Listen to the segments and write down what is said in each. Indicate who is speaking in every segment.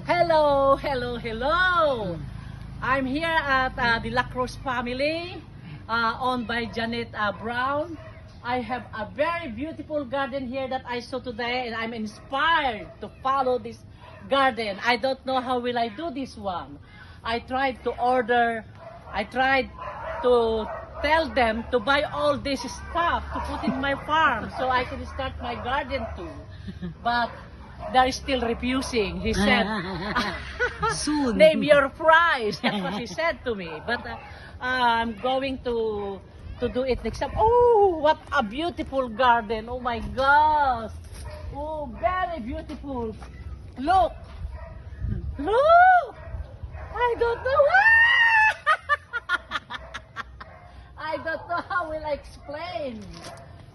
Speaker 1: Hello, hello, hello. I'm here at the La Cruz family, owned by Janet Brown. I have a very beautiful garden here that I saw today, and I'm inspired to follow this garden. I don't know how will I do this one. I tried to tell them to buy all this stuff to put in my farm so I can start my garden too. But they're still refusing. He said,
Speaker 2: Soon.
Speaker 1: name your price. That's what he said to me. But I'm going to do it next time. Oh, what a beautiful garden. Oh my gosh. Oh, very beautiful. Look. Look. I don't know. I don't know how will I explain.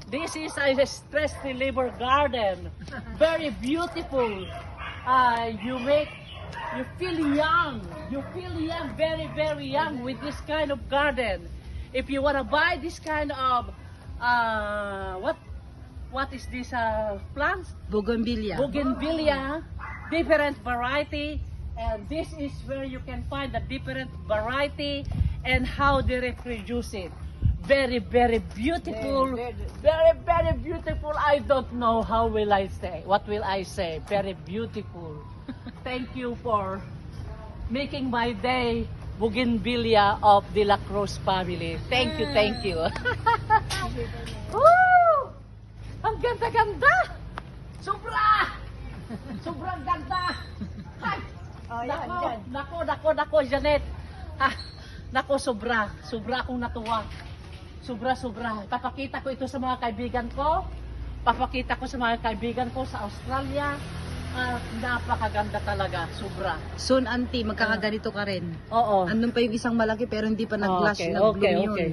Speaker 1: This is a stress reliever garden. Very beautiful. You feel young. You feel young, very, very young with this kind of garden. If you want to buy this kind of, what is this plants?
Speaker 2: Bougainvillea.
Speaker 1: Bougainvillea, different variety. And this is where you can find the different variety and how they reproduce it. Very, very beautiful. Very, very beautiful. I don't know how will I say. What will I say? Very beautiful. Thank you for making my day Bougainvillea of the La Cruz family. Thank you, thank you. Woo! Ang ganda-ganda! Sobra! Sobrang ganda! Ay! Nako, Janet. Nako, sobra akong natuwa. Sobra. Papakita ko ito sa mga kaibigan ko. Papakita ko sa mga kaibigan ko sa Australia. Napakaganda talaga, sobra.
Speaker 2: Soon, auntie, magkakaganito ka rin.
Speaker 1: Oo.
Speaker 2: Andun pa yung isang malaki pero hindi pa nag-flash, nag-bloom yun.
Speaker 1: Okay.